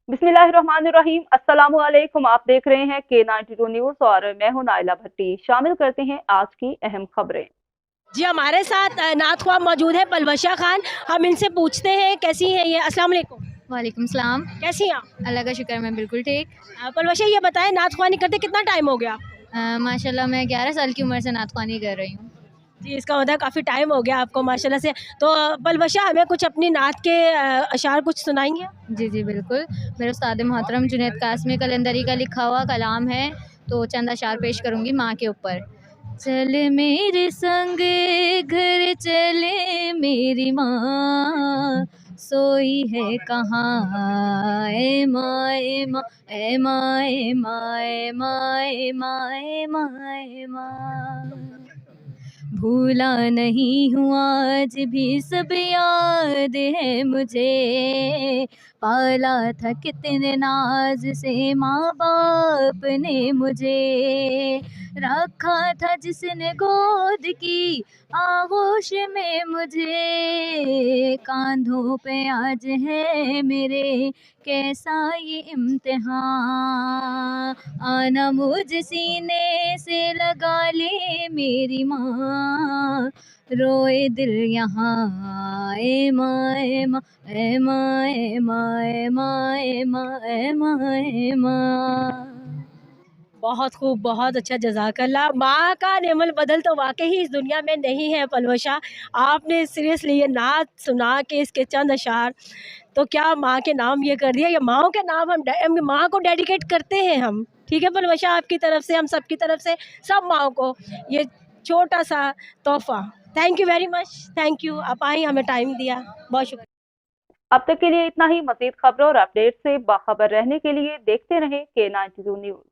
बिस्मिल्लाहिर्रहमानिर्रहीम। अस्सलामुअलैकुम। आप देख रहे हैं K92 न्यूज और मैं हूं नाइला भट्टी। शामिल करते हैं आज की अहम खबरें। जी, हमारे साथ नात ख्वाब मौजूद है पलवशा खान। हम इनसे पूछते हैं कैसी हैं ये। अस्सलाम वालेकुम। वालेकुम सलाम। कैसी हैं आप? अल्लाह का शुक्र, मैं बिल्कुल ठीक। पलवशा, ये बताएं नात ख्वानी करते कितना टाइम हो गया? माशाल्लाह मैं 11 साल की उम्र से नात ख्वानी कर रही हूँ। जी, इसका मतलब काफ़ी टाइम हो गया आपको माशाल्लाह से। तो पलवशा, हमें कुछ अपनी नात के अशार कुछ सुनाएंगे? जी जी बिल्कुल। मेरे उस्ताद मोहतरम जुनैद कासमी कलंदरी का लिखा हुआ कलाम है, तो चंद अशार पेश करूँगी माँ के ऊपर। चल मेरे संग घर चले मेरी माँ, सोई है कहाँ ए माँ ए माँ ए माँ ए माँ ए माँ ए माँ ए माँ ए माँ। भूला नहीं हूँ आज भी सब याद है मुझे, पाला था कितने नाज से माँ बाप ने मुझे, रखा था जिसने गोद की आगोश में मुझे, कांधों पे आज है मेरे कैसा ये इम्तिहान, आना मुझ सीने से लगा ले मेरी माँ, रोए दिल यहाँ ए माँ ए माँ ए माँ ए माँ ए माँ ए माँ ए माँ ए माँ। बहुत खूब, बहुत अच्छा, जज़ाकल्लाह। माँ का नेमल बदल तो वाकई ही इस दुनिया में नहीं है पलवशा। आपने सीरियसली ये नात सुना के इसके चंद अशार, तो क्या माँ के नाम ये कर दिया, या माँओं के नाम हम माँ को डेडिकेट करते हैं हम। ठीक है पलवशा, आपकी तरफ से, हम सब की तरफ से, सब माँओं को ये छोटा सा तोहफा। Thank you very much. Thank you, आप आई, हमें टाइम दिया, बहुत शुक्रिया। अब तक के लिए इतना ही। मजीद खबरों और अपडेट से बाखबर रहने के लिए देखते रहें K92 न्यूज।